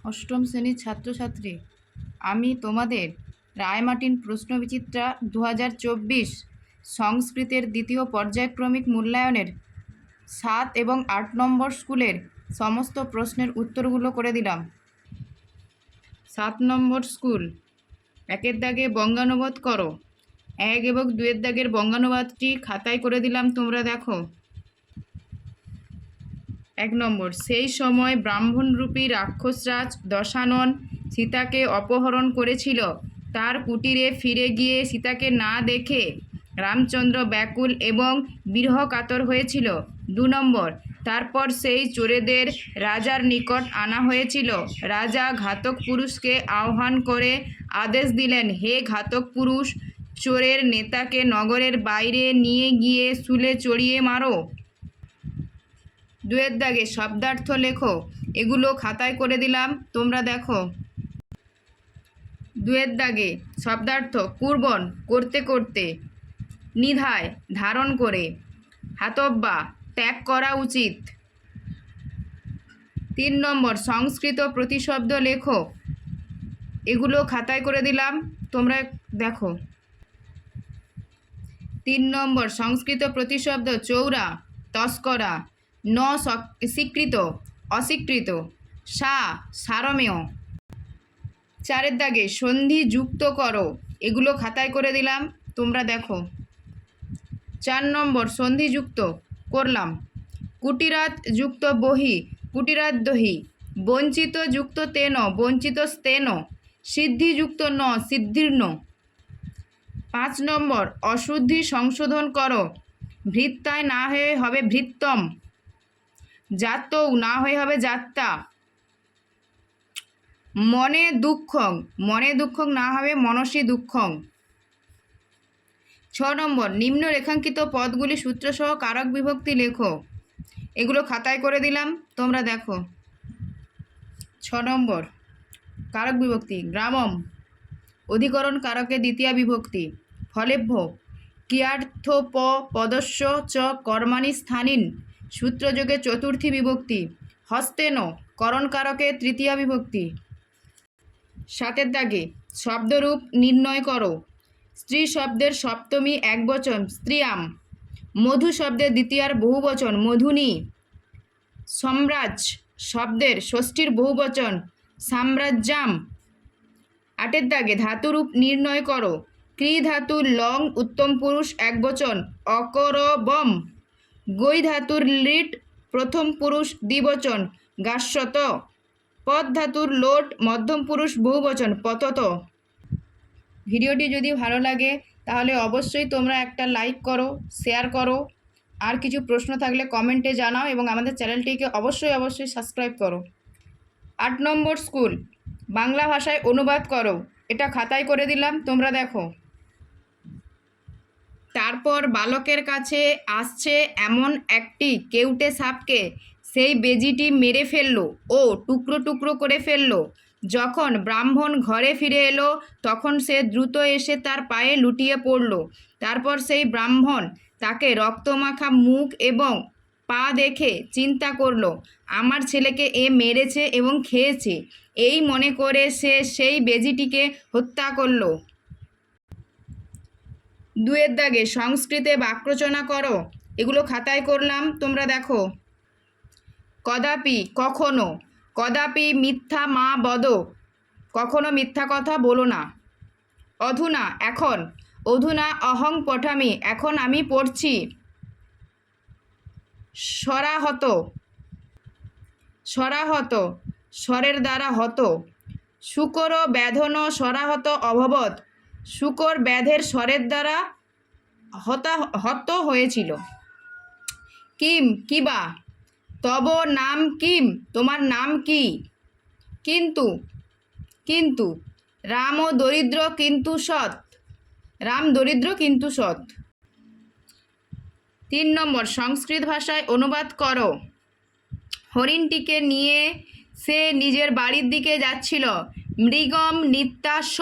অষ্টম শ্রেণীর ছাত্রছাত্রী, আমি তোমাদের রায়মার্টিন প্রশ্নবিচিত্রা 2024 সংস্কৃতের দ্বিতীয় পর্যায়ক্রমিক মূল্যায়নের 7 এবং 8 নম্বর স্কুলের সমস্ত প্রশ্নের উত্তরগুলো করে দিলাম। 7 নম্বর স্কুল, 1 দাগে বঙ্গানুবাদ করো। 1 এবং 2 দাগের বঙ্গানুবাদটি খাতায় করে দিলাম, তোমরা দেখো। 1 নম্বর, সেই সময় ব্রাহ্মণরূপী রাক্ষসরাজ দশানন সীতাকে অপহরণ করেছিল। তার কুটিরে ফিরে গিয়ে সীতাকে না দেখে রামচন্দ্র ব্যাকুল এবং বিরহকাতর হয়েছিল। 2 নম্বর, তারপর সেই চোরেদের রাজার নিকট আনা হয়েছিল। রাজা ঘাতক পুরুষকে আহ্বান করে আদেশ দিলেন, হে ঘাতক পুরুষ, চোরের নেতাকে নগরের বাইরে নিয়ে গিয়ে শুলে চড়িয়ে মারো। 2 দাগে শব্দার্থ লেখো। এগুলো খাতায় করে দিলাম, তোমরা দেখো। 2 দাগে শব্দার্থ: কুর্বন, করতে করতে; নিধায়, ধারণ করে; হাতব্যা, ত্যাগ করা উচিত। 3 নম্বর, সংস্কৃত প্রতিশব্দ লেখো। এগুলো খাতায় করে দিলাম, তোমরা দেখো। 3 নম্বর, সংস্কৃত প্রতিশব্দ: চৌরা, তস্করা; ন, স্বীকৃত, অস্বীকৃত; সা, সারমেয়। 4 দাগে সন্ধি যুক্ত করো। এগুলো খাতায় করে দিলাম, তোমরা দেখো। 4 নম্বর, সন্ধি যুক্ত করলাম। কুটিরাত যুক্ত বহি, কুটিরাত দহি; বঞ্চিত যুক্ত তেন, বঞ্চিত স্তেন; সিদ্ধি যুক্ত ন, সিদ্ধির্ন। 5 নম্বর, অশুদ্ধি সংশোধন করো। ভৃত্যায় না হয়ে হবে ভৃত্তম; জাতৌ না হয়ে হবে জাত্তা; মনে দুঃখং, মনে দুঃখং না হবে মনসি দুঃখং। 6 নম্বর, নিম্ন রেখাঙ্কিত পদগুলি সূত্রসহ কারক বিভক্তি লেখো। এগুলো খাতায় করে দিলাম, তোমরা দেখো। 6 নম্বর, কারক বিভক্তি: গ্রামম, অধিকরণ কারকে দ্বিতীয়া বিভক্তি; ফলেভ্য, ক্রিয়ার্থ পদস্য চ কর্মাণি স্থানীন, সূত্রযোগে চতুর্থী বিভক্তি; হস্তেন, করণ কারকে তৃতীয়া বিভক্তি। 7 দাগে শব্দরূপ নির্ণয় করো। স্ত্রী শব্দের সপ্তমী একবচন স্ত্রিয়াম; মধু শব্দের দ্বিতীয়ার বহুবচন মধুনি; সম্রাজ শব্দের ষষ্ঠীর বহুবচন সাম্রাজ্যাম। 8 দাগে ধাতুরূপ নির্ণয় করো। ক্রি ধাতুর লং উত্তম পুরুষ একবচন অকরবম; গৈ ধাতুর লিট প্রথম পুরুষ দ্বিবচন গাস্যত; পদ ধাতুর লোট মধ্যম পুরুষ বহুবচন পতত। ভিডিওটি যদি ভালো লাগে তাহলে অবশ্যই তোমরা একটা লাইক করো, শেয়ার করো। আর কিছু প্রশ্ন থাকলে কমেন্টে জানাও এবং আমাদের চ্যানেলটিকে অবশ্যই সাবস্ক্রাইব করো। 8 নম্বর স্কুল, বাংলা ভাষায় অনুবাদ করো। এটা খাতায় করে দিলাম, তোমরা দেখো। তারপর বালকের কাছে আসছে এমন একটি কেউটে সাপকে সেই বেজিটি মেরে ফেললো ও টুকরো টুকরো করে ফেললো। যখন ব্রাহ্মণ ঘরে ফিরে এলো তখন সে দ্রুত এসে তার পায়ে লুটিয়ে পড়ল। তারপর সেই ব্রাহ্মণ তাকে রক্তমাখা মুখ এবং পা দেখে চিন্তা করলো, আমার ছেলেকে এ মেরেছে এবং খেয়েছে। এই মনে করে সে সেই বেজিটিকে হত্যা করলো। 2 দাগে সংস্কৃতে বাক্যরচনা করো। এগুলো খাতায় করলাম, তোমরা দেখো। কদাপি, কখনো; কদাপি মিথ্যা মা বদ, কখনো মিথ্যা কথা বলো না। অধুনা, এখন; অধুনা অহং পঠামি, এখন আমি পড়ছি। সরাহত, সরাহত, স্বরের দ্বারা হত; শুকর ব্যাধন সরাহত অভবৎ, শুকর ব্যাধের স্বরের দ্বারা হত হয়েছিল। কিম, কিবা; তব নাম কিম, তোমার নাম কি? কিন্তু, কিন্তু; রাম দরিদ্র কিন্তু সৎ, রাম দরিদ্র কিন্তু সৎ। 3 নম্বর, সংস্কৃত ভাষায় অনুবাদ করো। হরিণটিকে নিয়ে সে নিজের বাড়ির দিকে যাচ্ছিল। মৃগম নিত্যা স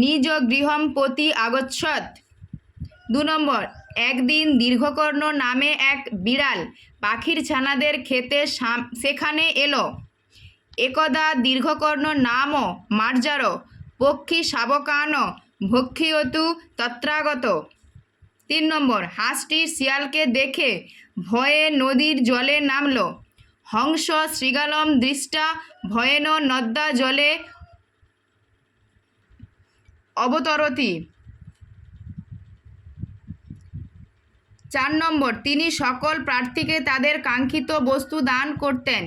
নিজ গৃহম প্রতি আগচ্ছত। 2 নম্বর, একদিন দীর্ঘকর্ণ নামে এক বিড়াল পাখির ছানাদের খেতে সেখানে এলো। একদা দীর্ঘকর্ণ নাম মার্জার পক্ষী শাবকান ভক্ষীয়তু তত্রাগত। 3 নম্বর, হাঁসটি শিয়ালকে দেখে ভয়ে নদীর জলে নামল। হংস শৃগালম দৃষ্টা ভয়েন নদ্যা জলে অবতরতি। 4 নম্বর, তিনি সকল প্রার্থীকে তাদের কাঙ্ক্ষিত বস্তু দান করতেন।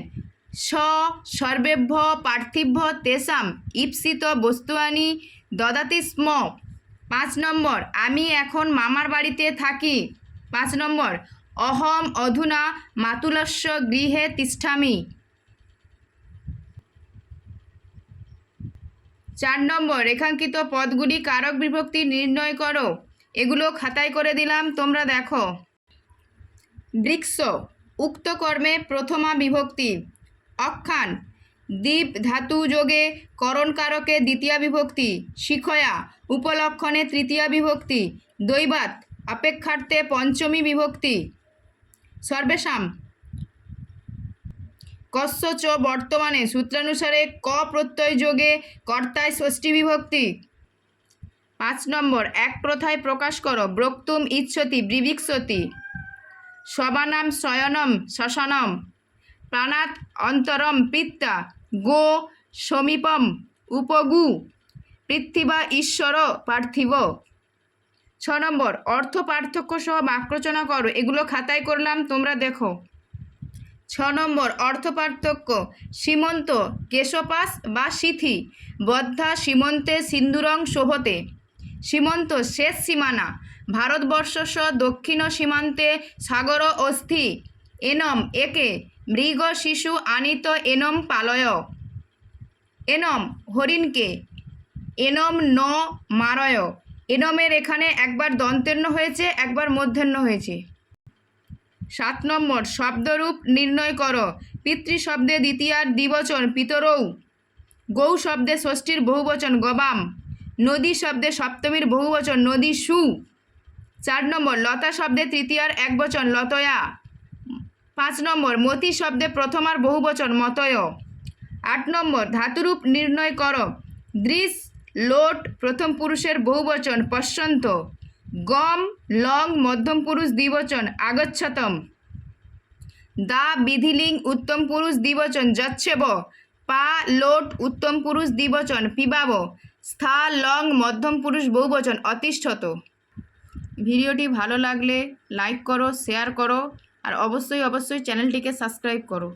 সর্বেভ্য পার্থিভ্য তেষাম ঈপ্সিত বস্তুয়ানি দদাতি স্ম। 5 নম্বর, আমি এখন মামার বাড়িতে থাকি। 5 নম্বর, অহম অধুনা মাতুলস্য গৃহে তিষ্ঠামি। 4 নম্বর, রেখাঙ্কিত পদগুলি কারক বিভক্তি নির্ণয় করো। এগুলো খাতায় করে দিলাম, তোমরা দেখো। বৃক্ষ উক্ত কর্মে প্রথমা বিভক্তি। অক্ষান দীপ ধাতু যোগে করণ কারকে দ্বিতীয়া বিভক্তি। শিখয়া উপলক্ষণে তৃতীয়া বিভক্তি। দৈবাত অপেক্ষার্থে পঞ্চমী বিভক্তি। সর্বেষাম কস্য চ বর্তমানে সূত্রানুসারে ক প্রত্যয় যোগে কর্তায় ষষ্ঠী বিভক্তি। 5 নম্বর, এক প্রথায় প্রকাশ করো। ব্রক্তুম ইচ্ছতি ব্রিভিক্ষতি। শবানাম শয়নম শ্মশানম। প্রাণাৎ অন্তরম পিত্তা গো সমীপম উপগু। পৃথিবা ঈশ্বর পার্থিব। 6 নম্বর, অর্থ পার্থক্য সহ বাক্যরচনা করো। এগুলো খাতায় করলাম, তোমরা দেখো। 6 নম্বর, অর্থ পার্থক্য। সীমন্ত কেশপাস বা সিথি বদ্ধা সীমন্তে সিন্দুরং শোভতে। সীমন্ত শেষ সীমানা। ভারতবর্ষস্য দক্ষিণ সীমান্তে সাগর অস্থি। এনম একে মৃগ শিশু আনিত এনম পালয়। এনম হরিণকে। এনম ন মারয়। এনমের এখানে একবার দন্তেন্য হয়েছে, একবার মূর্ধন্য হয়েছে। 7 নম্বর, শব্দরূপ নির্ণয় করো। পিতৃ শব্দে দ্বিতীয়ার দ্বিবচন পিতরৌ। গৌ শব্দে ষষ্ঠীর বহুবচন গবাম। নদী শব্দে সপ্তমীর বহুবচন নদীষু। 4 নম্বর, লতা শব্দে তৃতীয়ার একবচন লতয়া। 5 নম্বর, মতি শব্দে প্রথমার বহুবচন মতয়। 8 নম্বর, ধাতুরূপ নির্ণয় করো। দৃশ লোট প্রথম পুরুষের বহুবচন পশ্যন্ত। গম লং মধ্যম পুরুষ দ্বিবচন আগচ্ছতম। দা বিধিলিং উত্তম পুরুষ দ্বিবচন যচ্ছেব। পা লোট উত্তম পুরুষ দ্বিবচন পিবাব। স্থা লং মধ্যম পুরুষ বহুবচন অতিষ্ঠত। ভিডিওটি ভালো লাগলে লাইক করো, শেয়ার করো, আর অবশ্যই চ্যানেলটিকে সাবস্ক্রাইব করো।